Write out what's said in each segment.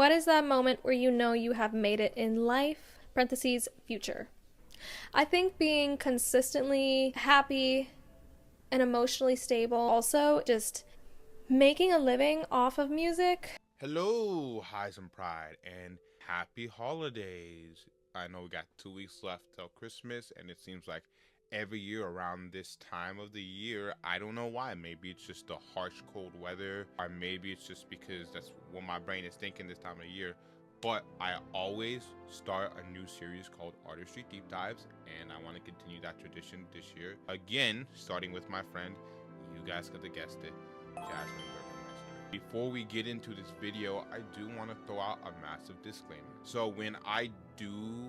What is that moment where you know you have made it in life? Parentheses, future. I think being consistently happy and emotionally stable, also just making a living off of music. Hello, HisenPride, and happy holidays. I know we got 2 weeks left till Christmas, and it seems like every year around this time of the year, I don't know why. Maybe it's just the harsh, cold weather, or maybe it's just because that's what my brain is thinking this time of year. But I always start a new series called Artisty Deep Dives, and I want to continue that tradition this year. Again, starting with my friend, you guys could have guessed it, JasminBurgermister. Before we get into this video, I do want to throw out a massive disclaimer. So when I do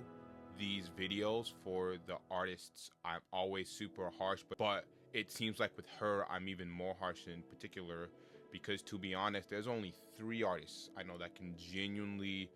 these videos for the artists, I'm always super harsh, but it seems like with her, I'm even more harsh in particular because, to be honest, there's only 3 artists I know that can genuinely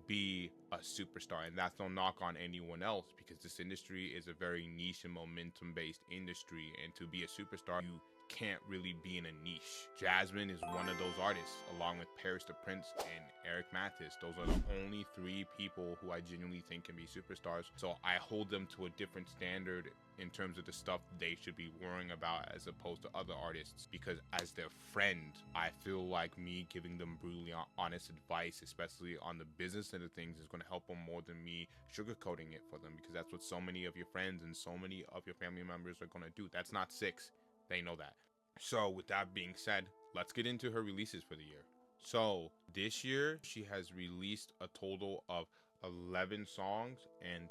be a superstar, and that's no knock on anyone else because this industry is a very niche and momentum based industry, and to be a superstar you can't really be in a niche. Jasmine is one of those artists, along with Paris the Prince and Eric Mathis. Those are the only 3 people who I genuinely think can be superstars, so I hold them to a different standard in terms of the stuff they should be worrying about as opposed to other artists, because as their friend, I feel like me giving them brutally honest advice, especially on the business end of things, is going to help them more than me sugarcoating it for them, because that's what so many of your friends and so many of your family members are going to do. That's not 6. They know that. So with that being said, let's get into her releases for the year. So this year she has released a total of 11 songs and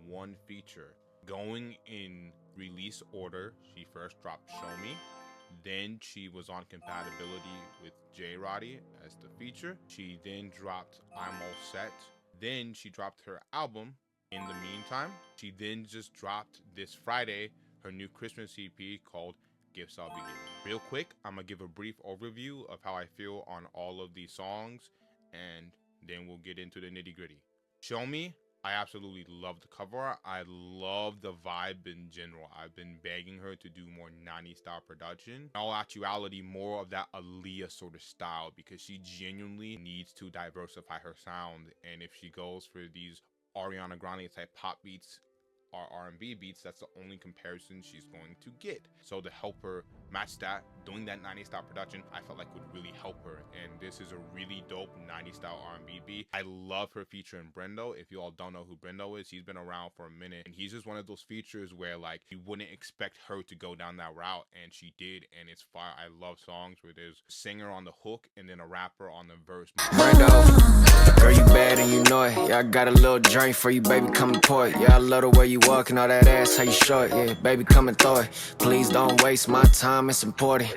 1 feature. Going in release order, she first dropped Show Me, then she was on Compatibility with J Roddy as the feature. She then dropped I'm All Set, then she dropped her album In the Meantime. She then just dropped this Friday her new Christmas EP called Gifts I'll Be Giving. Real quick, I'm gonna give a brief overview of how I feel on all of these songs, and then we'll get into the nitty gritty. Show Me, I absolutely love the cover art. I love the vibe in general. I've been begging her to do more 90s style production. In all actuality, more of that Aaliyah sort of style, because she genuinely needs to diversify her sound, and if she goes for these Ariana Grande type pop beats or R&B beats, that's the only comparison she's going to get. So to help her match that, doing that 90s style production, I felt like would really help her, and this is a really dope 90s style R&B beat. I love her feature in Brendo. If you all don't know who Brendo is, he's been around for a minute, and he's just one of those features where like you wouldn't expect her to go down that route, and she did, and it's fire. I love songs where there's a singer on the hook and then a rapper on the verse. Brendo, girl, you bad and you know it. Yeah, I got a little drink for you, baby, come and pour it. Yeah, I love the way you walk and all that ass, how you show it. Yeah, baby, come and throw it. Please don't waste my time, it's important.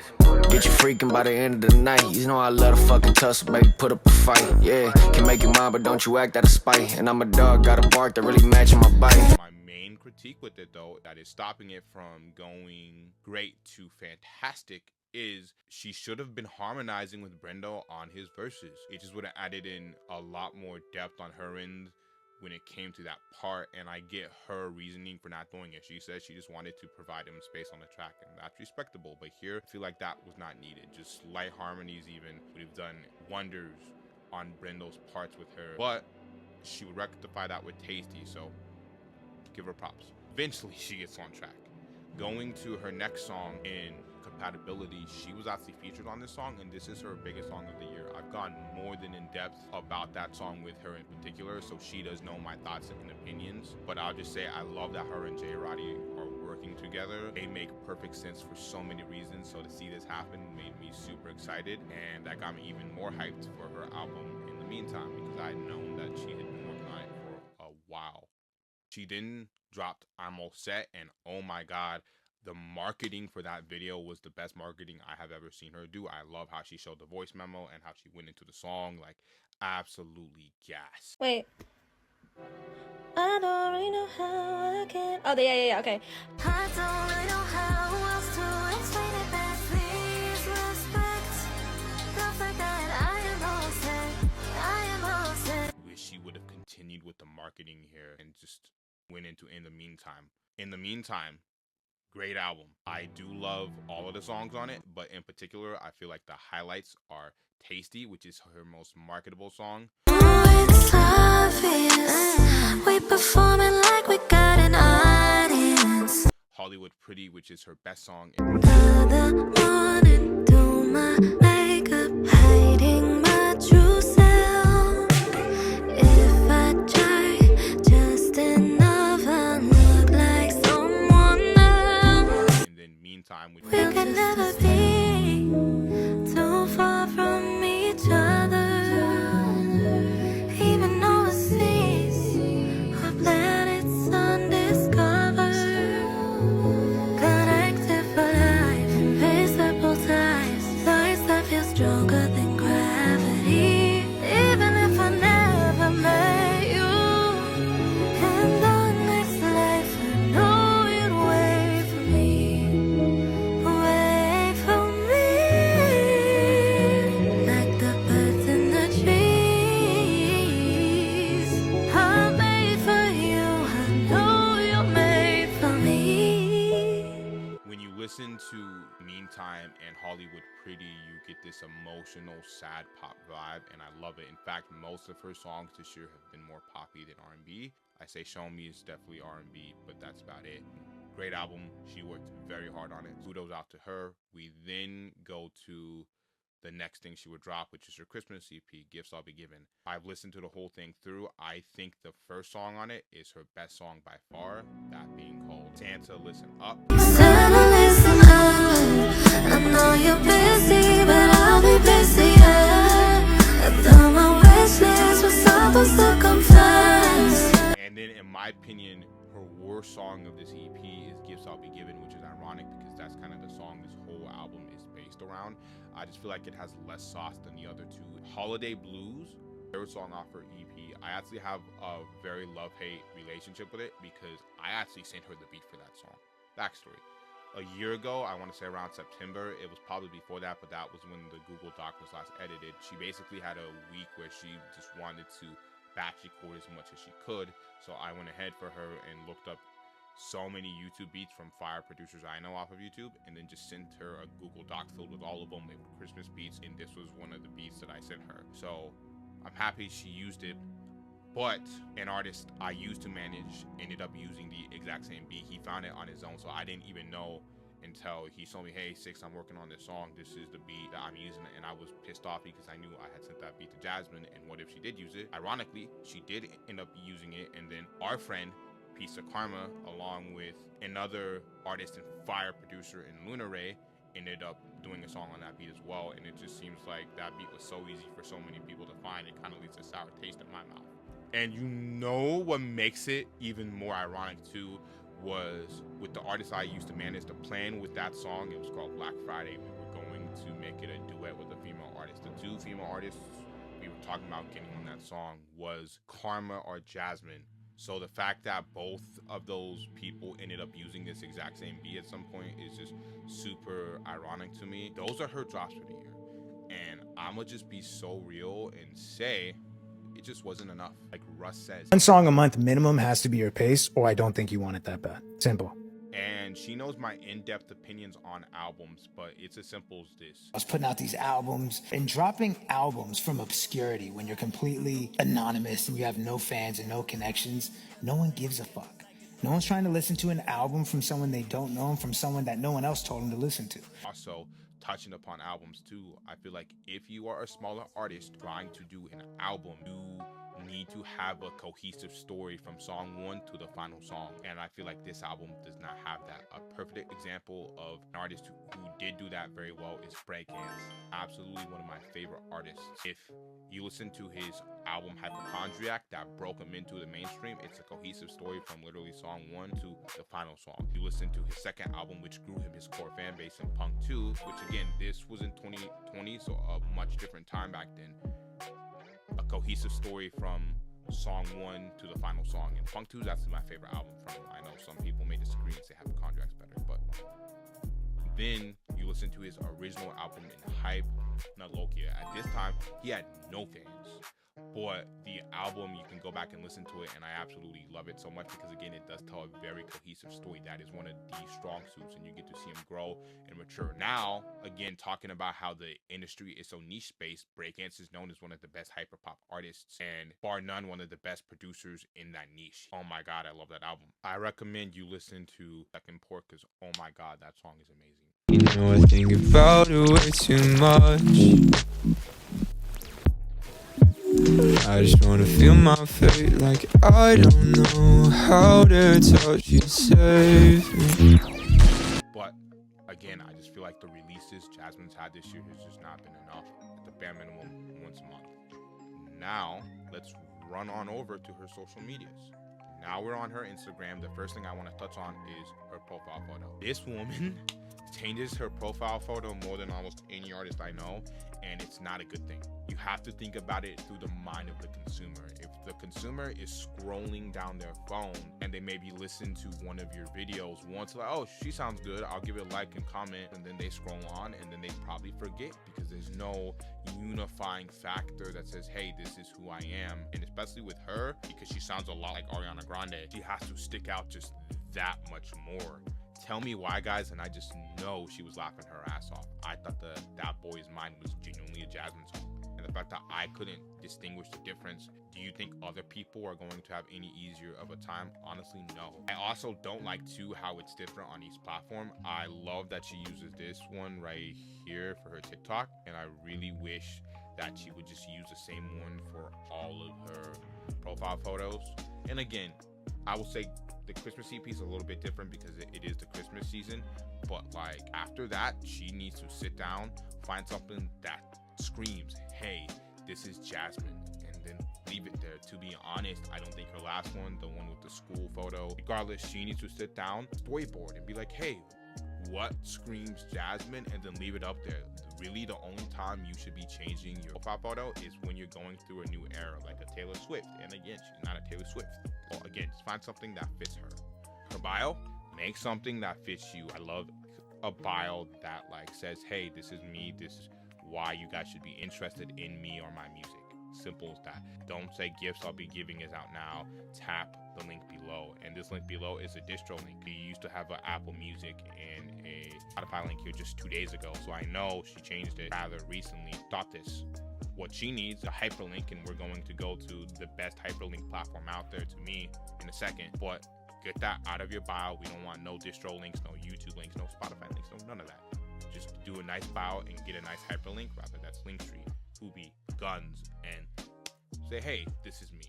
Get you freaking by the end of the night. You know I love to fucking tussle, baby, put up a fight. Yeah, can make you mine, but don't you act out of spite. And I'm a dog, got a bark that really matching my bite. My main critique with it, though, that is stopping it from going great to fantastic, is she should have been harmonizing with Brendo on his verses. It just would have added in a lot more depth on her end when it came to that part, and I get her reasoning for not doing it. She said she just wanted to provide him space on the track, and that's respectable, but here I feel like that was not needed. Just light harmonies even would have done wonders on Brendo's parts with her, but she would rectify that with Tasty, so give her props. Eventually she gets on track. Going to her next song in Compatibility, she was actually featured on this song, and this is her biggest song of the year. I've gone more than in depth about that song with her in particular, so she does know my thoughts and opinions, but I'll just say I love that her and J Roddy are working together. They make perfect sense for so many reasons, so to see this happen made me super excited, and that got me even more hyped for her album In the Meantime, because I had known that she had been working on it for a while. She then dropped I'm All Set, and oh my god, the marketing for that video was the best marketing I have ever seen her do. I love how she showed the voice memo and how she went into the song, like absolutely gas. Wait. I don't really know how I can. Oh, yeah, okay. I don't really know how else to explain it, but please respect the fact that I am all set. I am all set. Wish she would have continued with the marketing here and just went into In the Meantime. In the Meantime, great album. I do love all of the songs on it, but in particular, I feel like the highlights are Tasty, which is her most marketable song. It's obvious. We performing like we got an audience. Hollywood Pretty, which is her best song. Other morning, do my makeup, hiding my true self. If I try just enough, I look like someone else. And then Meantime, which We could never be too far from each other. Even overseas, our planets undiscovered. Connected for life, invisible ties, ties that feel stronger than gravity. Even if I never met you, and the next life I know you'd wait for me, wait for me, like the birds in the trees. I'm made for you, I know you're made for me. when you listen to Meantime and Hollywood Pretty, you get this emotional, sad pop vibe, and I love it. In fact, most of her songs this year have been more poppy than R&B. I say Show Me is definitely R&B, but that's about it. Great album. She worked very hard on it. Kudos out to her. We then go to the next thing she would drop, which is her Christmas EP, Gifts I'll Be Given. I've listened to the whole thing through. I think the first song on it is her best song by far, that being called Santa Listen Up. Santa, listen up. I know you're busy, but I'll be busier. I thought my wish list was supposed to come first. And then, in my opinion, her worst song of this EP is Gifts I'll Be Given, which is ironic because that's kind of the song this whole album is based around. I just feel like it has less sauce than the other two. Holiday Blues, third song off her EP. I actually have a very love-hate relationship with it because I actually sent her the beat for that song. Backstory. A year ago, I want to say around September, it was probably before that, but that was when the Google Doc was last edited. She basically had a week where she just wanted to batch record as much as she could. So I went ahead for her and looked up so many YouTube beats from fire producers I know off of YouTube, and then just sent her a Google Doc filled with all of them with Christmas beats, and this was one of the beats that I sent her. So I'm happy she used it, but an artist I used to manage ended up using the exact same beat. He found it on his own, so I didn't even know until he told me, hey, Six, I'm working on this song. This is the beat that I'm using, and I was pissed off because I knew I had sent that beat to Jasmine, and what if she did use it? Ironically, she did end up using it, and then our friend Piece of Karma, along with another artist and fire producer in Luna Ray, ended up doing a song on that beat as well. And it just seems like that beat was so easy for so many people to find, it kind of leaves a sour taste in my mouth. And you know what makes it even more ironic too was with the artist I used to manage, the plan with that song, it was called Black Friday. We were going to make it a duet with a female artist. The two female artists we were talking about getting on that song was Karma or Jasmine. So the fact that both of those people ended up using this exact same beat at some point is just super ironic to me. Those are her drops for the year. And I'ma just be so real and say it just wasn't enough. Like Russ says, One song a month minimum has to be your pace, or I don't think you want it that bad. Simple. and she knows my in-depth opinions on albums, but it's as simple as this. I was putting out these albums and dropping albums from obscurity when you're completely anonymous and you have no fans and no connections. No one gives a fuck. No one's trying to listen to an album from someone they don't know and from someone that no one else told them to listen to. Also, touching upon albums too, I feel like if you are a smaller artist trying to do an album, you need to have a cohesive story from song one to the final song, and I feel like this album does not have that. A perfect example of an artist who did do that very well is Breakdance. Absolutely one of my favorite artists. If you listen to his album Hypochondriac that broke him into the mainstream, it's a cohesive story from literally song one to the final song. You listen to his second album, which grew him his core fan base, in Punk 2, which again, this was in 2020, so a much different time back then. A cohesive story from song one to the final song. And Punk 2 is actually my favorite album from him. I know some people may disagree and say Hypochondriac's better, but then you listen to his original album in Hype, not Lokia. At this time, he had no fans. But the album, you can go back and listen to it, and I absolutely love it so much because, again, it does tell a very cohesive story. That is one of the strong suits, and you get to see him grow and mature. Now, again, talking about how the industry is so niche-based, breakdance is known as one of the best hyperpop artists, and bar none, one of the best producers in that niche. Oh my God, I love that album. I recommend you listen to Second Port because, oh my God, that song is amazing. You know, I think about it way too much. I just wanna feel my fate like I don't know how to touch you safe. But again, I just feel like the releases Jasmine's had this year has just not been enough. At the bare minimum, once a month. Now, let's run on over to her social medias. Now we're on her Instagram. The first thing I want to touch on is her profile photo. This woman changes her profile photo more than almost any artist I know, and it's not a good thing. You have to think about it through the mind of the consumer. If the consumer is scrolling down their phone and they maybe listen to one of your videos once, like, oh, she sounds good, I'll give it a like and comment, and then they scroll on and then they probably forget because there's no unifying factor that says, hey, this is who I am. And especially with her, because she sounds a lot like Ariana Grande, she has to stick out just that much more. Tell me why, guys, and I just know she was laughing her ass off. I thought that boy's mind was genuinely a Jasmine song. And the fact that I couldn't distinguish the difference, do you think other people are going to have any easier of a time? Honestly, no. I also don't like, too, how it's different on each platform. I love that she uses this one right here for her TikTok, and I really wish that she would just use the same one for all of her profile photos. And again, I will say the Christmas EP is a little bit different because it is the Christmas season, but like after that, she needs to sit down, find something that screams, hey, this is Jasmine, and then leave it there. To be honest, I don't think her last one, the one with the school photo, regardless, she needs to sit down, storyboard, and be like, hey, what screams Jasmine, and then leave it up there. Really, the only time you should be changing your profile photo is when you're going through a new era, like a Taylor Swift. And again, she's not a Taylor Swift. Well, again, just find something that fits her. Her bio, make something that fits you. I love a bio that like says, hey, this is me, this is why you guys should be interested in me or my music. Simple as that. Don't say gifts I'll be giving is out now. Tap the link below, and this link below is a distro link. You used to have an Apple Music and a Spotify link here just 2 days ago, so I know she changed it rather recently. Thought this. What she needs, a hyperlink, and we're going to go to the best hyperlink platform out there to me in a second, but get that out of your bio. We don't want no distro links, no YouTube links, no Spotify links, no none of that. Just do a nice bio and get a nice hyperlink, rather that's Linktree, Hoobie, Guns, and say, hey, this is me.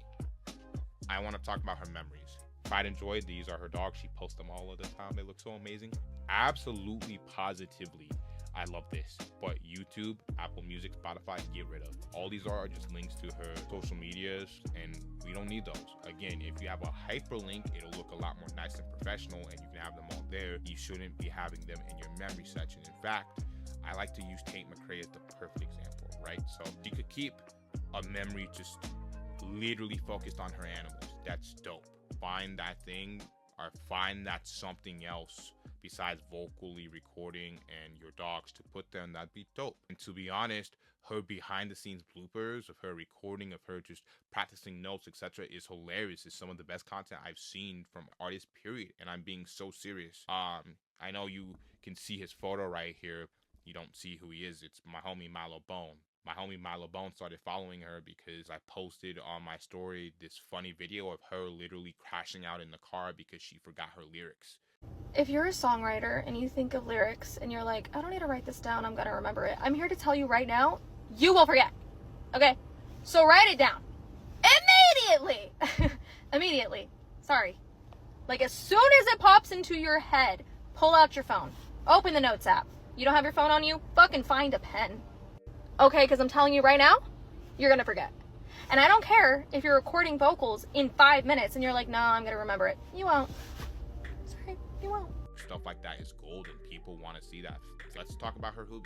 I want to talk about her memories. Pride and Joy, these are her dogs. She posts them all of the time. They look so amazing. Absolutely, positively, I love this. But YouTube, Apple Music, Spotify, get rid of. All these are just links to her social medias, and we don't need those. Again, if you have a hyperlink, it'll look a lot more nice and professional, and you can have them all there. You shouldn't be having them in your memory section. In fact, I like to use Tate McRae as the perfect example, right? So you could keep a memory just literally focused on her animals. That's dope. Find that thing, or find that something else besides vocally recording and your dogs to put there, and that'd be dope. And to be honest, her behind the scenes bloopers of her recording, of her just practicing notes, etc., is hilarious. It's some of the best content I've seen from artists, period. And I'm being so serious. I know you can see his photo right here. You don't see who he is. It's my homie Milo Bone. My homie Milo Bone started following her because I posted on my story this funny video of her literally crashing out in the car because she forgot her lyrics. If you're a songwriter and you think of lyrics and you're like, I don't need to write this down, I'm gonna remember it, I'm here to tell you right now, you will forget. Okay? So write it down. Immediately! Immediately. Sorry. Like as soon as it pops into your head, pull out your phone. Open the Notes app. You don't have your phone on you? Fucking find a pen. Okay, because I'm telling you right now, you're gonna forget. And I don't care if you're recording vocals in 5 minutes and you're like, no, I'm gonna remember it. You won't. Sorry, you won't. Stuff like that is gold and people want to see that. Let's talk about her hoobie.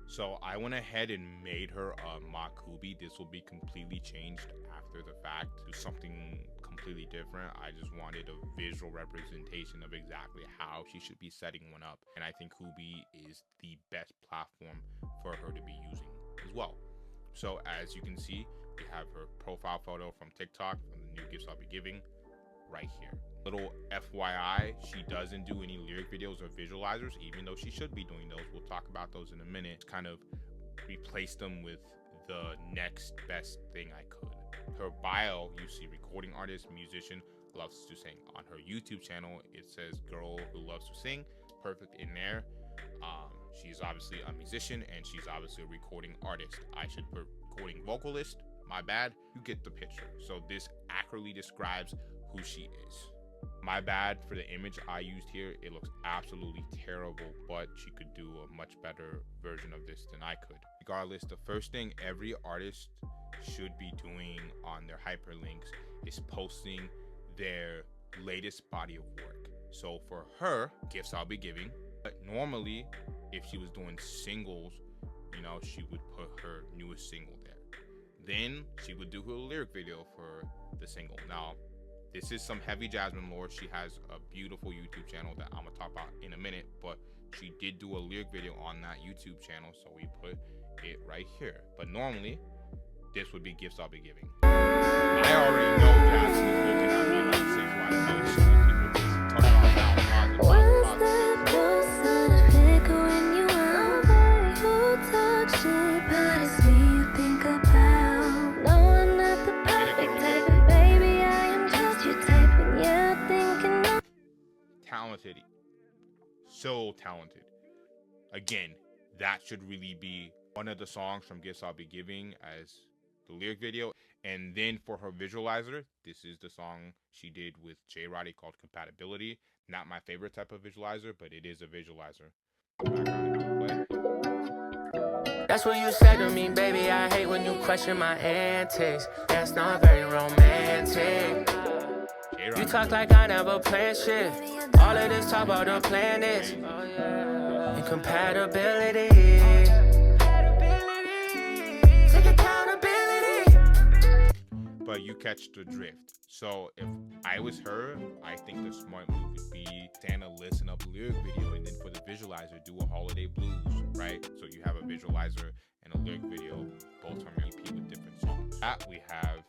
So I went ahead and made her a mock hoobie. This will be completely changed after the fact to something completely different. I just wanted a visual representation of exactly how she should be setting one up. And I think Hoobie is the best platform for her to be using as well. So as you can see, You have her profile photo from TikTok, from the new gifts I'll be giving, right here. Little FYI, she doesn't do any lyric videos or visualizers, even though she should be doing those. We'll talk about those in a minute. Kind of replace them with the next best thing I could. Her bio, you see recording artist, musician, loves to sing. On her YouTube channel, it says girl who loves to sing. Perfect in there. She's obviously a musician and she's obviously a recording artist. I should put recording vocalist. My bad. You get the picture. So this accurately describes who she is. My bad for the image I used here. It looks absolutely terrible, but she could do a much better version of this than I could. Regardless, the first thing every artist should be doing on their hyperlinks is posting their latest body of work. So for her, gifts I'll be giving. But normally, if she was doing singles, you know, she would put her newest single there. Then she would do her lyric video for the single. Now, this is some heavy Jasmine lore. She has a beautiful YouTube channel that I'm gonna talk about in a minute, but she did do a lyric video on that YouTube channel, so we put it right here. But normally, this would be gifts I'll be giving. I already know Jasmine is looking at me like six wide notes. People just talk about that positive. When you out there, you talk shit, but it's me you think about. No, I'm not the perfect type, and baby, I am just your type, and you're thinking. Talented, so talented. Again, that should really be one of the songs from gifts I'll be giving as the lyric video. And then for her visualizer, this is the song she did with J Roddy called Compatibility. Not my favorite type of visualizer, but it is a visualizer. That's what you said to me, baby. I hate when you question my antics. That's not very romantic. You talk like I never planned shit. All of this talk about the plan is incompatibility. Take accountability. But you catch the drift. So if I was her, I think the smart move would be stand a listen up lyric video, and then for the visualizer, do a holiday blues, right? So you have a visualizer and a lyric video, both from your EP with different songs. That we have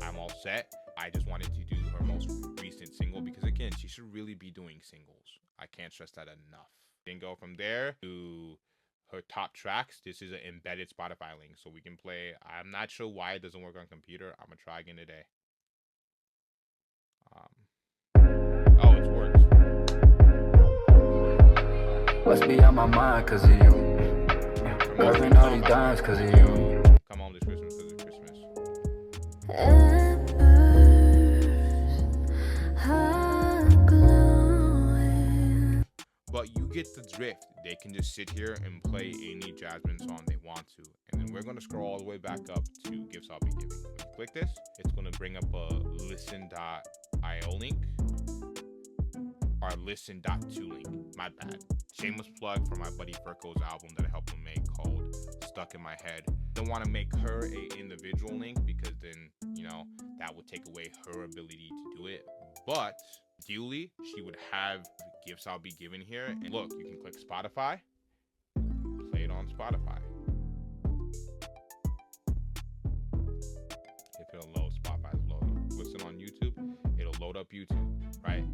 I'm All Set. I just wanted to do her most recent single because, again, she should really be doing singles. I can't stress that enough. Then go from there to her top tracks. This is an embedded Spotify link, so we can play. I'm not sure why it doesn't work on computer. I'm gonna try again today. Oh, it works. Must be on my mind cause of you. Curving all these dimes cause of you. Come home this Christmas because it's Christmas. But you get the drift. They can just sit here and play any Jasmine song they want to. And then we're going to scroll all the way back up to gifts I'll be giving. When you click this, it's going to bring up a listen.io link. Or listen.to link. My bad. Shameless plug for my buddy Furco's album that I helped him make called Stuck in My Head. Don't want to make her a individual link because then, you know, that would take away her ability to do it. But ideally, she would have gifts I'll be giving here. And look, you can click Spotify, play it on Spotify. If it'll load, Spotify's loading. Listen on YouTube, it'll load up YouTube, right?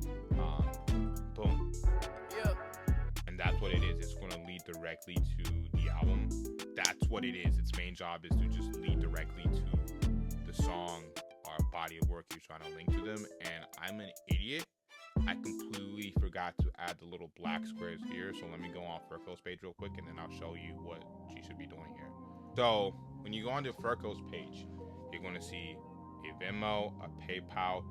Boom. Yeah. And that's what it is. It's going to lead directly to the album. That's what it is. Its main job is to just lead directly to the song or body of work you're trying to link to them. And I'm an idiot. I completely forgot to add the little black squares here. So let me go on Furco's page real quick and then I'll show you what she should be doing here. So when you go onto Furco's page, you're going to see a Venmo, a PayPal,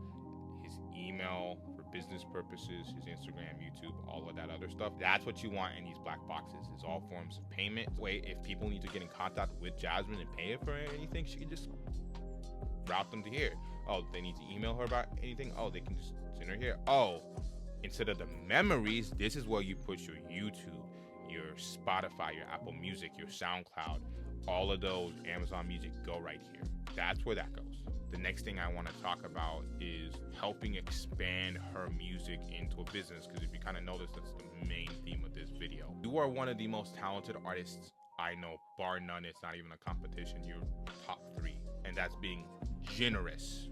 his email for business purposes, his Instagram, YouTube, all of that other stuff. That's what you want in these black boxes, is all forms of payment. Wait, if people need to get in contact with Jasmine and pay her for anything, she can just route them to here. Oh, they need to email her about anything. Oh, they can just send her here. Oh, instead of the memories, this is where you put your YouTube, your Spotify, your Apple Music, your SoundCloud, all of those, Amazon Music, go right here. That's where that goes. The next thing I want to talk about is helping expand her music into a business, because if you kind of notice, that's the main theme of this video. You are one of the most talented artists I know bar none, it's not even a competition. You're top 3, and that's being generous.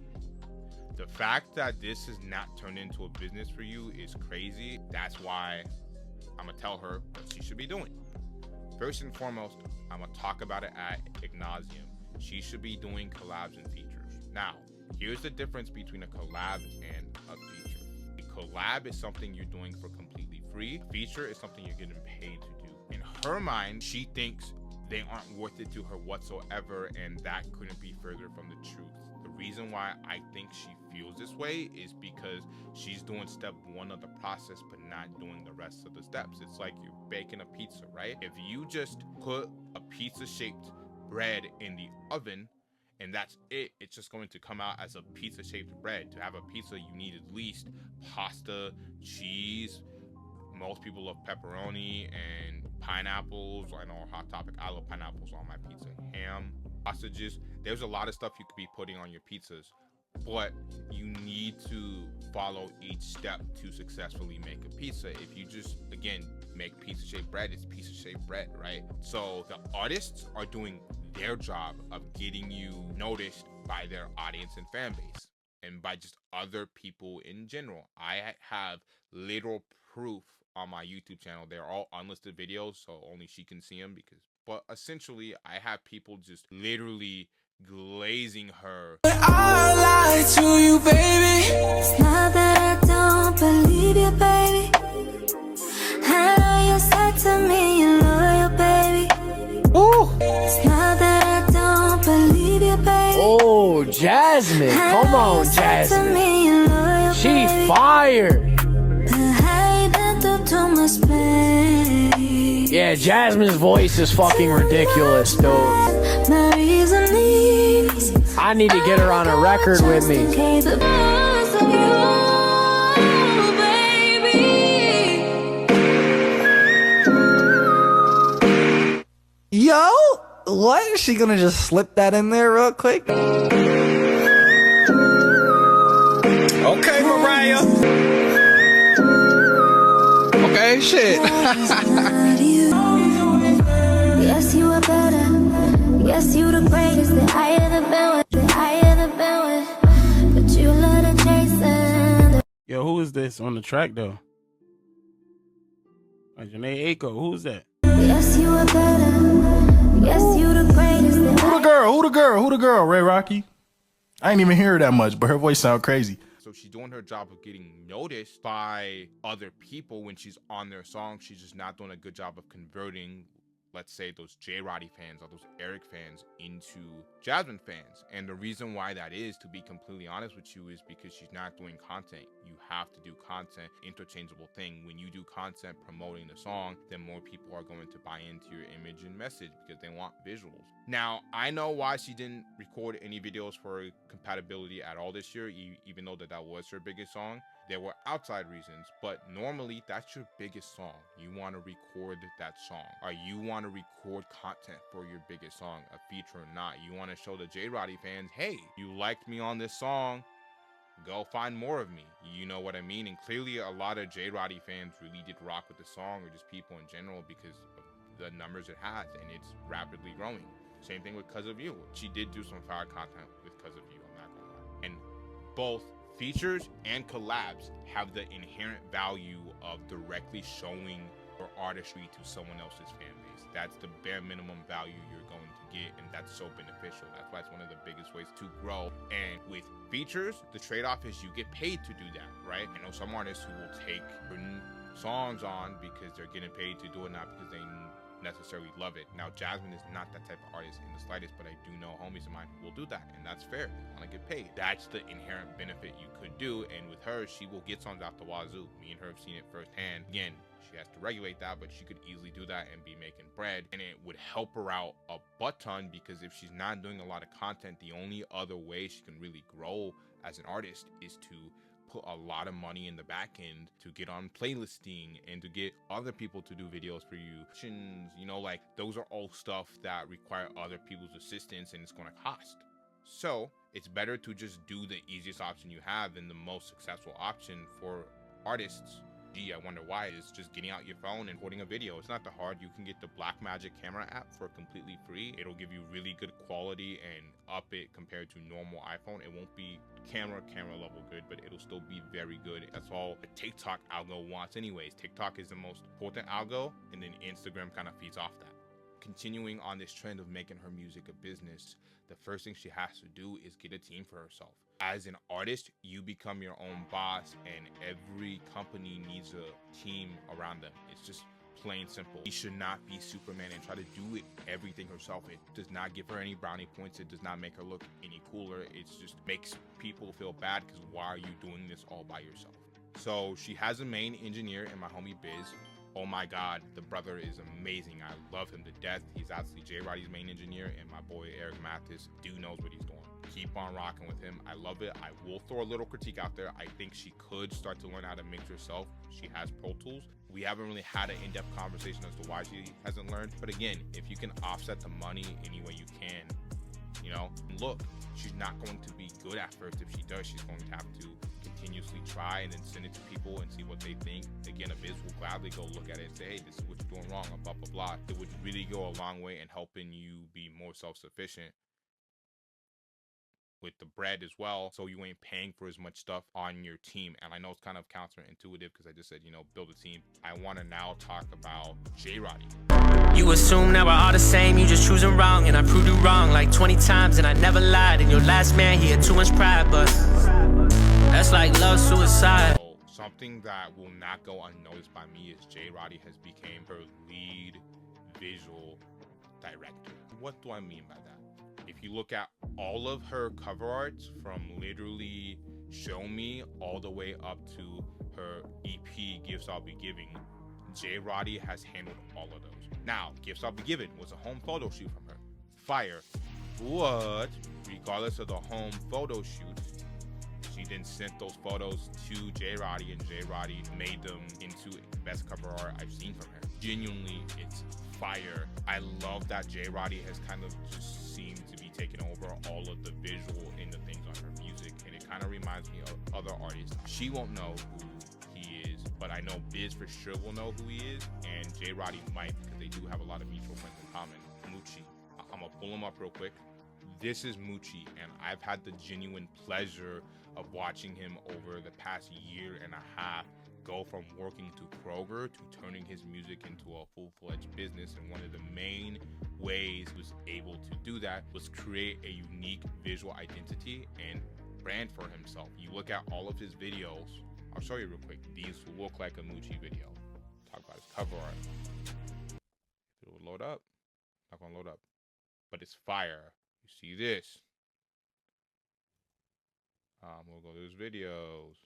The fact that this has not turned into a business for you is crazy. That's why I'm gonna tell her what she should be doing. First and foremost, I'm gonna talk about it ad nauseum. She should be doing collabs and features. Now, here's the difference between a collab and a feature. A collab is something you're doing for completely free. A feature is something you're getting paid to do. In her mind, she thinks they aren't worth it to her whatsoever, and that couldn't be further from the truth. The reason why I think she feels this way is because she's doing step 1 of the process but not doing the rest of the steps. It's like you're baking a pizza, right? If you just put a pizza shaped bread in the oven and that's it, it's just going to come out as a pizza shaped bread. To have a pizza, you need at least pasta, cheese. Most people love pepperoni and pineapples. I know, Hot Topic, I love pineapples on my pizza. Ham, sausages. There's a lot of stuff you could be putting on your pizzas, but you need to follow each step to successfully make a pizza. If you just, again, make pizza-shaped bread, it's pizza-shaped bread, right? So the artists are doing their job of getting you noticed by their audience and fan base, and by just other people in general. I have literal proof on my YouTube channel. They're all unlisted videos, so only she can see them, but essentially I have people just literally glazing her. But I lie to you, baby. It's not that I don't believe you, baby. I know you said to me you're loyal, baby. Ooh. It's not that I don't believe you, baby. Oh, Jasmine. Come on, Jasmine. She fired. Yeah, Jasmine's voice is fucking ridiculous, dude. I need to get her on a record with me. Yo, what? Is she gonna just slip that in there real quick? Okay, Mariah. Okay, shit. Yes, you are better. Yes, you the greatest that I ever been with. That I ever been with. But you love to chase and Yo, who is this on the track though? Janae Aiko, who's that? yes, you are better. Yes, you the greatest that Who the girl? Who the girl? Who the girl? Ray Rocky? I ain't even hear her that much, but her voice sound crazy. So she's doing her job of getting noticed by other people when she's on their song. She's just not doing a good job of converting, let's say, those J Roddy fans or those Eric fans into Jasmine fans. And the reason why that is, to be completely honest with you, is because she's not doing content. You have to do content, interchangeable thing. When you do content promoting the song, then more people are going to buy into your image and message because they want visuals. Now, I know why she didn't record any videos for compatibility at all this year, even though that was her biggest song. There were outside reasons, but normally that's your biggest song. You want to record that song, or you want to record content for your biggest song, a feature or not. You want to show the J Roddy fans, hey, you liked me on this song, go find more of me. You know what I mean? And clearly a lot of J Roddy fans really did rock with the song, or just people in general, because of the numbers it has, and it's rapidly growing. Same thing with Cause of You. She did do some fire content with Cause of You, I'm not gonna lie. And both features and collabs have the inherent value of directly showing your artistry to someone else's fan base. That's the bare minimum value you're going to get, and that's so beneficial. That's why it's one of the biggest ways to grow. And with features, the trade-off is you get paid to do that, right? I know some artists who will take certain songs on because they're getting paid to do it, not because they necessarily love it. Now, Jasmine is not that type of artist in the slightest, but I do know homies of mine who will do that, and that's fair. They want to get paid. That's the inherent benefit you could do, and with her, she will get songs out the wazoo. Me and her have seen it firsthand. Again, she has to regulate that, but she could easily do that and be making bread, and it would help her out a butt ton, because if she's not doing a lot of content, the only other way she can really grow as an artist is to put a lot of money in the back end to get on playlisting and to get other people to do videos for you. You know, like, those are all stuff that require other people's assistance, and it's going to cost. So it's better to just do the easiest option you have and the most successful option for artists. gee, I wonder why. It's just getting out your phone and recording a video. It's not that hard. You can get the Blackmagic camera app for completely free. It'll give you really good quality and up it compared to normal iPhone. It won't be camera level good, but it'll still be very good. That's all the TikTok algo wants anyways. TikTok is the most important algo, and then Instagram kind of feeds off that. Continuing on this trend of making her music a business, the first thing she has to do is get a team for herself. As an artist, you become your own boss, and every company needs a team around them. It's just plain simple. She should not be Superman and try to do everything herself. It does not give her any brownie points. It does not make her look any cooler. It just makes people feel bad because why are you doing this all by yourself? So she has a main engineer in my homie Biz. Oh my God, the brother is amazing. I love him to death. He's actually J Roddy's main engineer, and my boy Eric Mathis, dude knows what he's doing. Keep on rocking with him. I love it. I will throw a little critique out there. I think she could start to learn how to mix herself. She has Pro Tools. We haven't really had an in-depth conversation as to why she hasn't learned. But again, if you can offset the money any way you can, you know, look, she's not going to be good at first. If she does, she's going to have to continuously try and then send it to people and see what they think. Again, a Biz will gladly go look at it and say, hey, this is what you're doing wrong, blah, blah, blah. It would really go a long way in helping you be more self-sufficient with the bread as well, so you ain't paying for as much stuff on your team. And I know it's kind of counterintuitive because I just said, you know, build a team. I want to now talk about J Roddy. You assume that we're all the same, you just choosing wrong, and I proved you wrong like 20 times, and I never lied. And your last man, he had too much pride, but that's like love suicide. So something that will not go unnoticed by me is J Roddy has become her lead visual director. What do I mean by that? If you look at all of her cover arts from literally Show Me all the way up to her EP Gifts I'll Be Giving, J Roddy has handled all of those. Now, Gifts I'll Be Giving was a home photo shoot from her. Fire. But regardless of the home photo shoot, she then sent those photos to J Roddy, and J Roddy made them into the best cover art I've seen from her. Genuinely, it's fire. I love that J Roddy has kind of just seemed to be taking over all of the visual and the things on her music, and it kind of reminds me of other artists. She won't know who he is, but I know Biz for sure will know who he is, and J Roddy might, because they do have a lot of mutual friends in common. Moochie. I'm gonna pull him up real quick. This is Moochie, and I've had the genuine pleasure of watching him over the past year and a half go from working to Kroger to turning his music into a full-fledged business. And one of the main ways he was able to do that was create a unique visual identity and brand for himself. You look at all of his videos, I'll show you real quick. These look like a Moochie video. Talk about his cover art. It will load up. Not gonna load up, but it's fire. You see this? We'll go to his videos.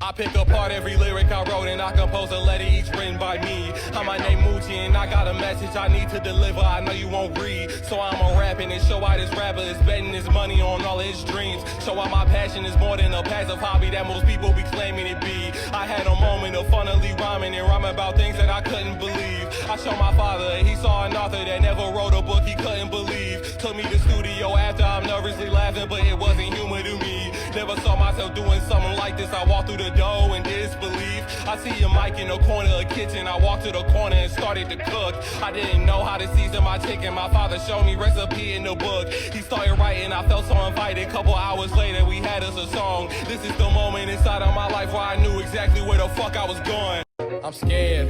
I pick apart every lyric I wrote and I compose a letter each written by me. I'm my name Moochie and I got a message I need to deliver. I know you won't read, so I'm rapping and show why this rapper is betting his money on all his dreams. Show why my passion is more than a passive hobby that most people be claiming it be. I had a moment of funnily rhyming and rhyming about things that I couldn't believe. I showed my father and he saw an author that never wrote a book he couldn't believe. Took me to studio after I'm nervously laughing, but it wasn't humor to me. Never saw myself doing something like this. I walked through the door in disbelief. I see a mic in the corner of the kitchen. I walked to the corner and started to cook. I didn't know how to season my chicken. My father showed me recipe in the book. He started writing. I felt so invited. Couple hours later, we had us a song. This is the moment inside of my life where I knew exactly where the fuck I was going. I'm scared.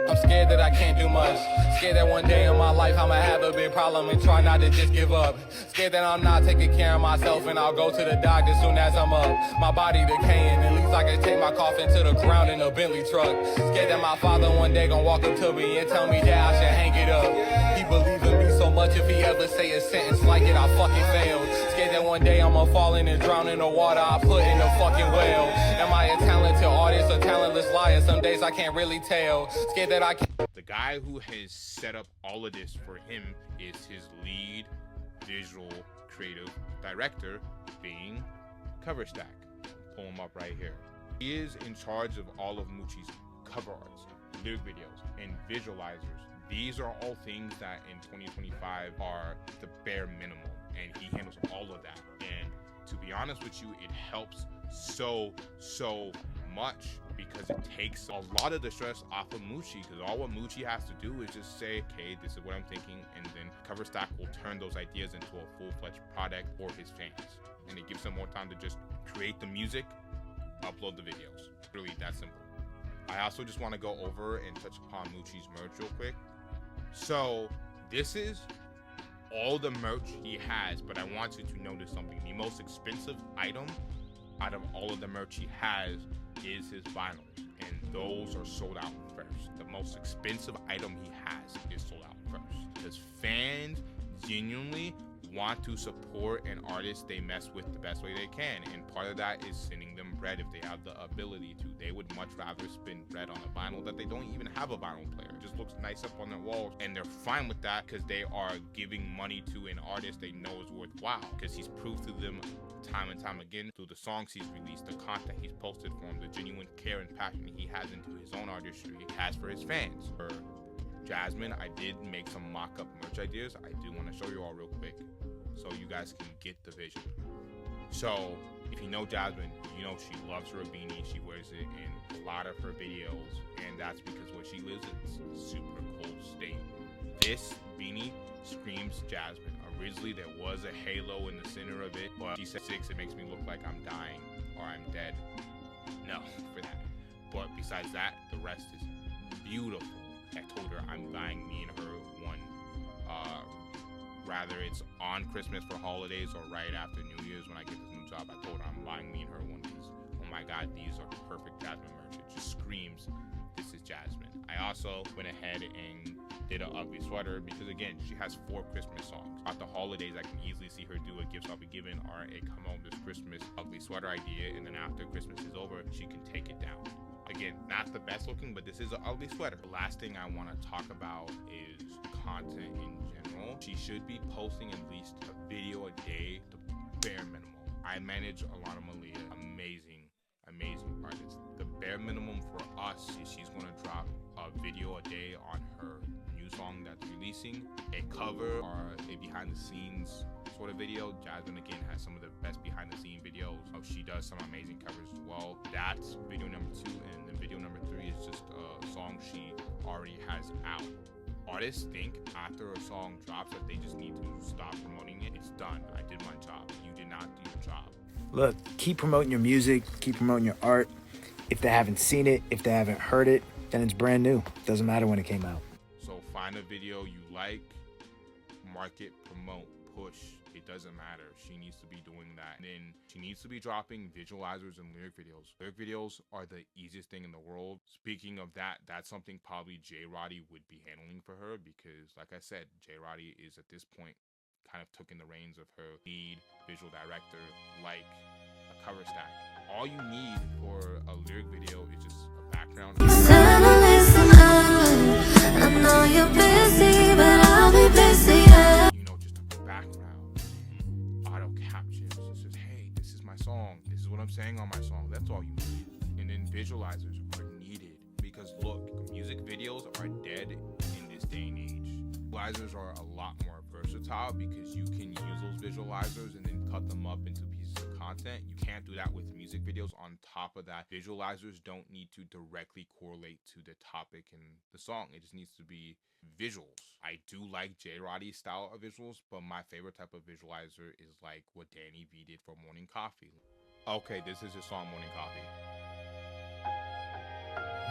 I'm scared that I can't do much. Scared that one day in my life I'ma have a big problem and try not to just give up. Scared that I'm not taking care of myself and I'll go to the doctor soon as I'm up. My body decaying, at least I can take my coffin to the ground in a Bentley truck. Scared that my father one day gon' walk up to me and tell me that I should hang it up. He believed in me so much, if he ever say a sentence like it, I fucking failed. Scared that one day I'ma fall in and drown in the water I put in the fucking well. Am I a talented artist or talentless liar? Some days I can't really tell. Scared that I can't. The guy who has set up all of this for him is his lead visual creative director, being Coverstack. Pull him up right here. He is in charge of all of Moochie's cover arts, lyric videos, and visualizers. These are all things that in 2025 are the bare minimum, and he handles all of that. And to be honest with you, it helps so much, because it takes a lot of the stress off of Moochie, because all what Moochie has to do is just say, okay, this is what I'm thinking, and then Cover Stack will turn those ideas into a full-fledged product for his fans, and it gives them more time to just create the music, upload the videos. Really that simple. I also just want to go over and touch upon Moochie's merch real quick. So this is all the merch he has, but I want you to notice something. The most expensive item out of all of the merch he has is his vinyls, and those are sold out first. The most expensive item he has is sold out first, because fans genuinely want to support an artist they mess with the best way they can, and part of that is sending them bread if they have the ability to. They would much rather spend bread on a vinyl that they don't even have a vinyl player. It just looks nice up on their walls, and they're fine with that because they are giving money to an artist they know is worthwhile, because he's proved to them time and time again through the songs he's released, the content he's posted for him, the genuine care and passion he has into his own artistry, he has for his fans. For Jasmine, I did make some mock-up merch ideas. I do want to show you all real quick so you guys can get the vision. So if you know Jasmine, you know she loves her beanie. She wears it in a lot of her videos, and that's because where she lives, it's a super cold state. This beanie screams Jasmine. Originally there was a halo in the center of it, but she said 6, it makes me look like I'm dying or I'm dead. No, for that. But besides that, the rest is beautiful. I told her I'm buying me and her one, rather it's on Christmas for holidays or right after New Year's when I get this new job. I told her I'm buying me and her one because, oh my god, these are perfect Jasmine merch. It just screams, this is Jasmine. I also went ahead and did an ugly sweater because, again, she has 4 Christmas songs. At the holidays, I can easily see her do a gifts I'll be given or a come home this Christmas ugly sweater idea, and then after Christmas is over, she can take it down. Again, not the best looking, but this is an ugly sweater. The last thing I want to talk about is content in general. She should be posting at least a video a day, the bare minimum. I manage Alana Malia, amazing artist. The bare minimum for us is she's going to drop a video a day on her new song that's releasing, a cover or a behind the scenes sort of video. Jasmine, again, has some of the best behind the scene videos. She does some amazing covers as well. That's video number 2, and then video number 3 is just a song she already has out. Artists think after a song drops that they just need to stop promoting it. It's done. I did my job. You did not do your job. Look, keep promoting your music, keep promoting your art. If they haven't seen it, if they haven't heard it, then it's brand new. Doesn't matter when it came out. So find a video you like, market, promote, push. It doesn't matter. She needs to be doing that. And then she needs to be dropping visualizers and lyric videos. Lyric videos are the easiest thing in the world. Speaking of that, that's something probably J Roddy would be handling for her, because like I said, J Roddy is at this point kind of taking the reins of her lead visual director, like a Cover Stack. All you need for a lyric video is just a background. I know you're busy, but I'll be busy. You know, just a background, auto captions. It's just, hey, this is my song. This is what I'm saying on my song. That's all you need. And then visualizers are needed, because look, music videos are dead in this day and age. Visualizers are a lot more versatile because you can use those visualizers and then cut them up into pieces of content. You can't do that with music videos. On top of that, visualizers don't need to directly correlate to the topic and the song. It just needs to be visuals. I do like J Roddy's style of visuals, but my favorite type of visualizer is like what Danny V did for Morning Coffee. Okay, this is his song Morning Coffee.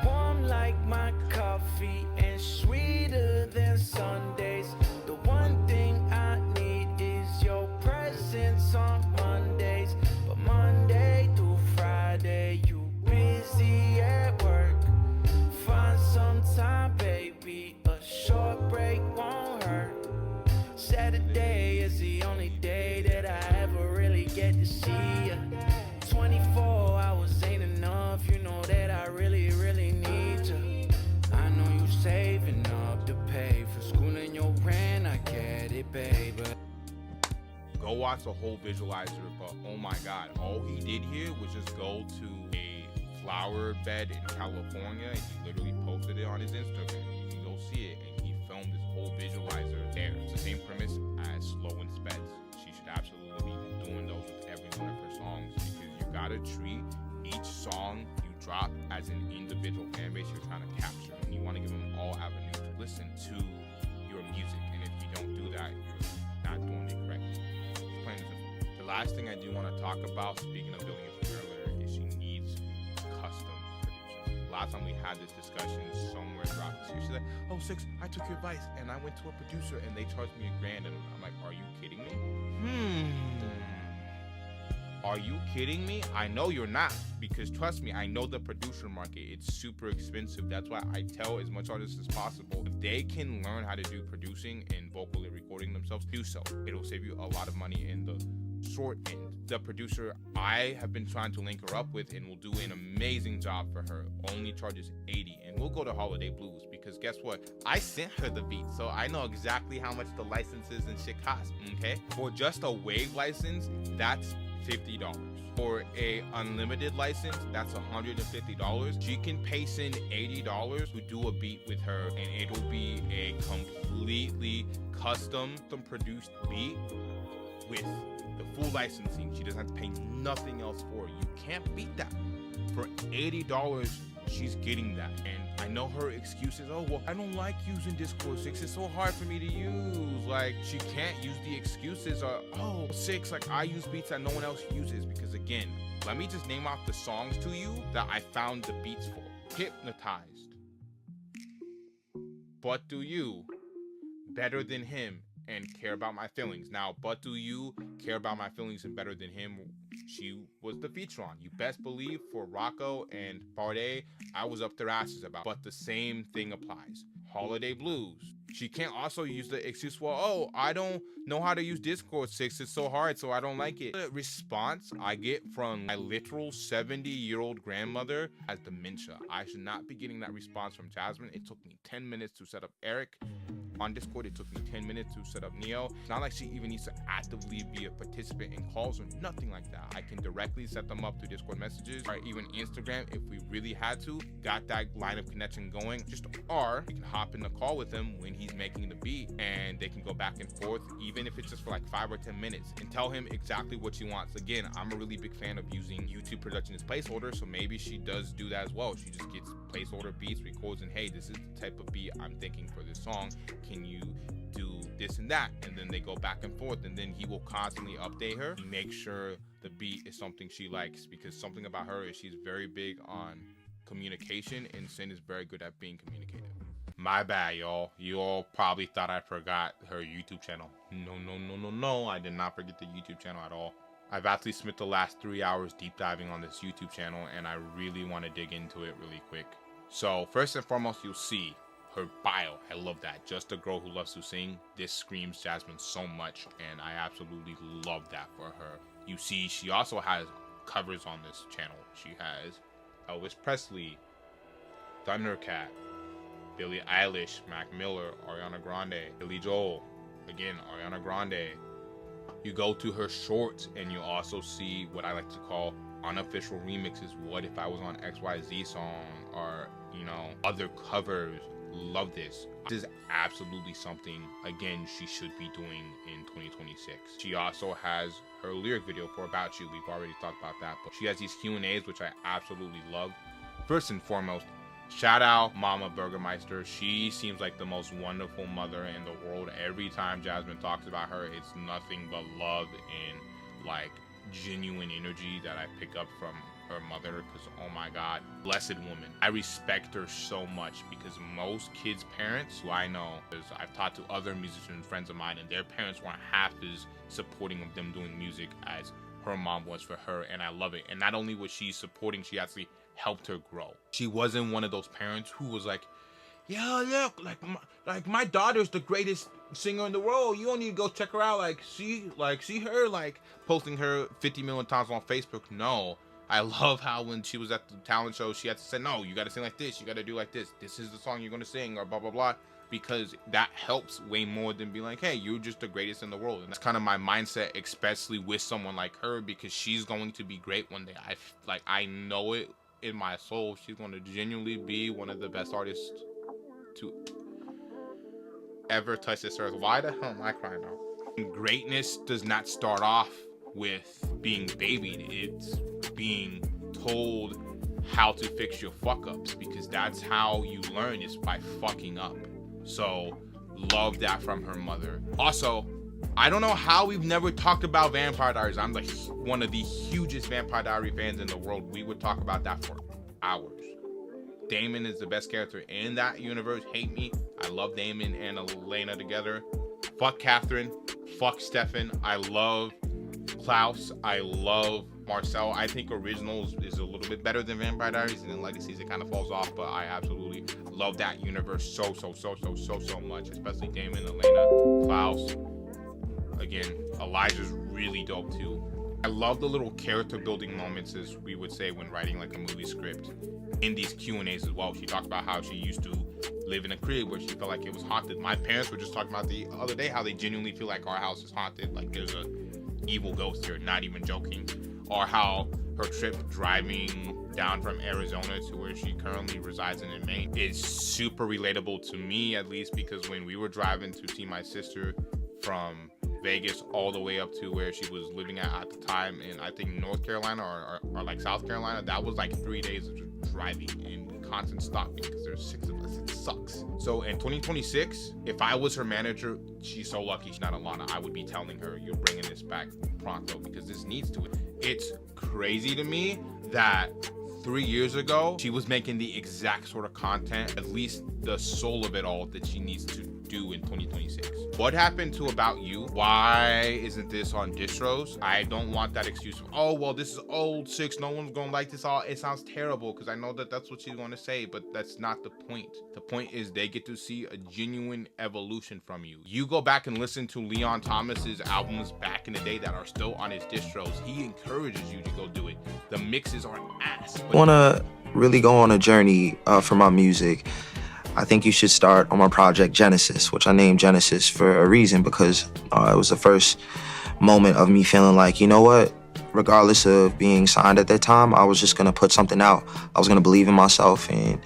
Warm like my coffee and sweeter than Sundays. The one thing I need is your presence on Mondays. But Monday through Friday, you busy at work. Find some time, baby. A short break won't hurt. Saturday is the only day that I ever really get to see you. 24 hours ain't enough, you know that I really need you. I know you saving up to pay for school and your rent, I get it, baby. Go watch the whole visualizer, but oh my god, all he did here was just go to a flower bed in California, and he literally posted it on his Instagram. You can go see it, and he filmed this whole visualizer there. It's the same premise as Slow and Speds. She should absolutely be doing those with every one of her gotta treat each song you drop as an individual fan base you're trying to capture, and you want to give them all avenues to listen to your music. And if you don't do that, you're not doing it correctly. It's plain and simple. The last thing I do want to talk about, speaking of billing earlier, is she needs custom producers. Last time we had this discussion somewhere throughout this year, she's like, "Oh, Six, I took your advice and I went to a producer and they charged me $1,000." And I'm like, "Are you kidding me? Are you kidding me?" I know you're not, because trust me, I know the producer market. It's super expensive. That's why I tell as much artists as possible, if they can learn how to do producing and vocally recording themselves, do so. It'll save you a lot of money in the short end. The producer I have been trying to link her up with and will do an amazing job for her only charges $80, and we'll go to Holiday Blues, because guess what? I sent her the beat, so I know exactly how much the licenses and shit cost, okay? For just a wave license, that's $50. For a unlimited license, that's $150. She can pace in $80 to do a beat with her, and it'll be a completely custom produced beat with the full licensing. She doesn't have to pay nothing else for it. You can't beat that. For $80, she's getting that. And I know her excuses, "Oh, well, I don't like using Discord 6. It's so hard for me to use." Like, she can't use the excuses of, "Oh, 6, like, I use beats that no one else uses." Because again, let me just name off the songs to you that I found the beats for. Hypnotized, But Do You, Better Than Him, and Care About My Feelings. Now, But Do You, Care About My Feelings, and Better Than Him, she was the feature on. You best believe for Rocco and Bardet, I was up their asses about. But the same thing applies. Holiday Blues. She can't also use the excuse, "Well, oh, I don't know how to use Discord 6. It's so hard, so I don't like it." The response I get from my literal 70-year-old grandmother has dementia. I should not be getting that response from Jasmine. It took me 10 minutes to set up Eric on Discord. It took me 10 minutes to set up Neo. It's not like she even needs to actively be a participant in calls or nothing like that. I can directly set them up through Discord messages or even Instagram if we really had to. Got that line of connection going. Or we can hop in the call with him when he's making the beat, and they can go back and forth, even if it's just for like 5 or 10 minutes, and tell him exactly what she wants. Again, I'm a really big fan of using YouTube production as placeholder, so maybe she does do that as well. She just gets placeholder beats, records, and hey, this is the type of beat I'm thinking for this song. Can you do this and that? And then they go back and forth, and then he will constantly update her, make sure the beat is something she likes, because something about her is she's very big on communication, and Sin is very good at being communicative. My bad, y'all. You all probably thought I forgot her YouTube channel. No, I did not forget the YouTube channel at all. I've actually spent the last 3 hours deep diving on this YouTube channel, and I really want to dig into it really quick. So first and foremost, you'll see her bio. I love that. Just a girl who loves to sing. This screams Jasmine so much, and I absolutely love that for her. You see, she also has covers on this channel. She has Elvis Presley, Thundercat, Billie Eilish, Mac Miller, Ariana Grande, Billy Joel, again, Ariana Grande. You go to her shorts and you also see what I like to call unofficial remixes. What if I was on XYZ song, or, you know, other covers. Love this. This is absolutely something, again, she should be doing in 2026. She also has her lyric video for About You. We've already talked about that, but she has these Q&As, which I absolutely love. First and foremost, shout out Mama Burgermister. She seems like the most wonderful mother in the world. Every time Jasmine talks about her, it's nothing but love and like genuine energy that I pick up from her mother, because oh my god, blessed woman. I respect her so much, because most kids' parents who I know, because I've talked to other musician friends of mine, and their parents weren't half as supporting of them doing music as her mom was for her, and I love it. And not only was she supporting, she actually helped her grow. She wasn't one of those parents who was like, yeah, look, like my daughter's the greatest singer in the world. You don't need to go check her out. See her, posting her 50 million times on Facebook. No, I love how when she was at the talent show, she had to say, no, you got to sing like this. You got to do like this. This is the song you're going to sing, or blah, blah, blah. Because that helps way more than being like, hey, you're just the greatest in the world. And that's kind of my mindset, especially with someone like her, because she's going to be great one day. I know it in my soul. She's going to genuinely be one of the best artists to ever touch this earth. Why the hell am I crying now? Greatness does not start off with being babied. It's being told how to fix your fuck ups, because that's how you learn, is by fucking up. So love that from her mother. Also, I don't know how we've never talked about Vampire Diaries. I'm like one of the hugest Vampire Diary fans in the world. We would talk about that for hours. Damon is the best character in that universe. Hate me. I love Damon and Elena together. Fuck Catherine. Fuck Stefan. I love Klaus. I love Marcel. I think Originals is a little bit better than Vampire Diaries, and then Legacies it kind of falls off, but I absolutely love that universe so much, especially Damon, Elena, Klaus. Again, Elijah's really dope too. I love the little character building moments, as we would say when writing like a movie script, in these Q&As as well. She talked about how she used to live in a crib where she felt like it was haunted. My parents were just talking about the other day how they genuinely feel like our house is haunted, like there's a evil ghost here, not even joking. Or how her trip driving down from Arizona to where she currently resides in Maine is super relatable to me, at least, because when we were driving to see my sister from Vegas all the way up to where she was living at the time in, I think, North Carolina or like South Carolina, that was like 3 days of driving and constant stopping because there's 6 of us. It sucks. So in 2026, if I was her manager, she's so lucky she's not Alana. I would be telling her, you're bringing this back pronto because this needs to. It's crazy to me that 3 years ago, she was making the exact sort of content, at least the soul of it all, that she needs to do in 2026. What happened to About You? Why isn't this on distros? I don't want that excuse of, oh, well, this is old 6, no one's gonna like this all. It sounds terrible, because I know that that's what she's going to say, but that's not the point. The point is they get to see a genuine evolution from you. You go back and listen to Leon Thomas's albums back in the day that are still on his distros. He encourages you to go do it. The mixes are ass. I want to really go on a journey for my music. I think you should start on my project Genesis, which I named Genesis for a reason, because it was the first moment of me feeling like, you know what, regardless of being signed at that time, I was just going to put something out. I was going to believe in myself and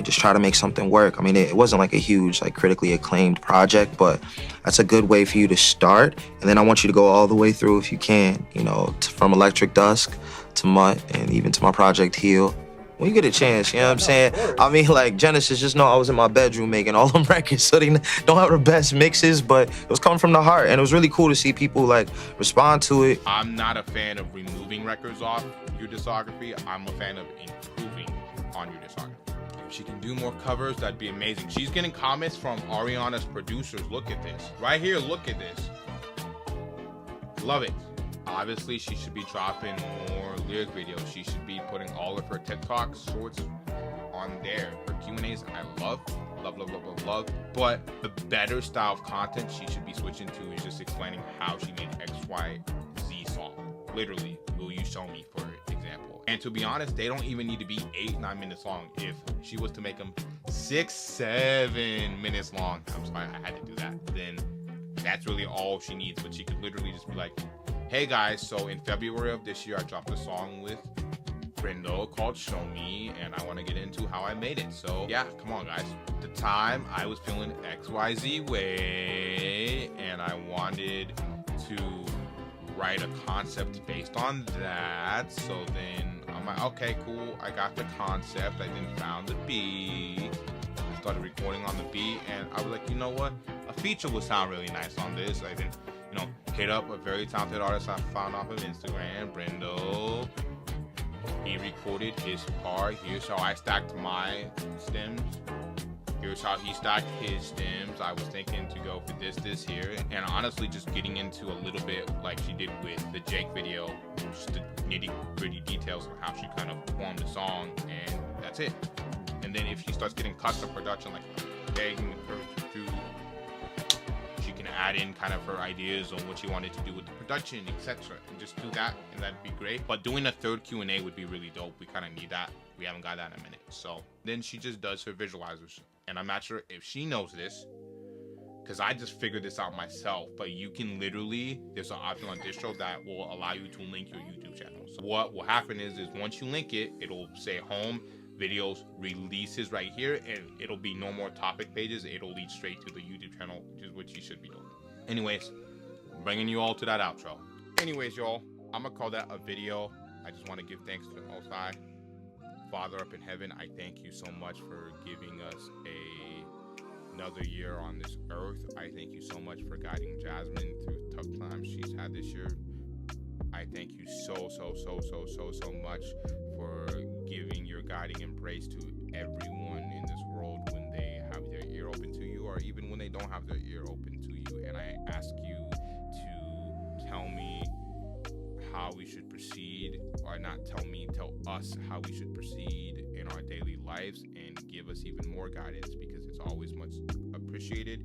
just try to make something work. I mean, it wasn't like a huge, like critically acclaimed project, but that's a good way for you to start. And then I want you to go all the way through if you can, you know, from Electric Dusk to Mutt and even to my project Heal. When you get a chance, you know what I'm saying? I mean, like, Genesis, just know I was in my bedroom making all them records, so they don't have the best mixes, but it was coming from the heart, and it was really cool to see people, like, respond to it. I'm not a fan of removing records off your discography. I'm a fan of improving on your discography. If she can do more covers, that'd be amazing. She's getting comments from Ariana's producers. Look at this. Right here, look at this. Love it. Obviously, she should be dropping more lyric videos. She should be putting all of her TikTok shorts on there. Her Q&As, I love. But the better style of content she should be switching to is just explaining how she made XYZ song. Literally, will you show me, for example? And to be honest, they don't even need to be 8-9 minutes long. If she was to make them 6-7 minutes long, I'm sorry, I had to do that, then that's really all she needs. But she could literally just be like, hey guys, so in February of this year, I dropped a song with Brendo called Show Me, and I want to get into how I made it. So yeah, come on guys. At the time, I was feeling XYZ way, and I wanted to write a concept based on that. So then I'm like, okay, cool. I got the concept. I then found the beat. I started recording on the beat, and I was like, you know what? A feature would sound really nice on this. I then, you know, hit up a very talented artist I found off of Instagram, Brendo. He recorded his part. Here's how I stacked my stems. Here's how he stacked his stems. I was thinking to go for this here. And honestly, just getting into a little bit like she did with the Jake video, just the nitty-gritty details of how she kind of formed the song, and that's it. And then if she starts getting custom production, like begging her to do, she can add in kind of her ideas on what she wanted to do with the production, etc. And just do that, and that'd be great. But doing a third Q&A would be really dope. We kind of need that. We haven't got that in a minute. So then she just does her visualizers. And I'm not sure if she knows this, because I just figured this out myself, but you can literally, there's an option on distro that will allow you to link your YouTube channel. So what will happen is once you link it, it'll say home, videos, releases right here, and it'll be no more topic pages. It'll lead straight to the YouTube channel, which is what you should be doing. Anyways, bringing you all to that outro. Anyways, y'all, I'm gonna call that a video. I just want to give thanks to the Most High. Father up in heaven, I thank you so much for giving us another year on this earth. I thank you so much for guiding Jasmine through tough times she's had this year. I thank you so much for giving your guiding embrace to everyone in this world when they have their ear open to you, or even when they don't have their ear open to you. And I ask you to tell me how we should proceed, or not tell me, tell us how we should proceed in our daily lives, and give us even more guidance, because it's always much appreciated.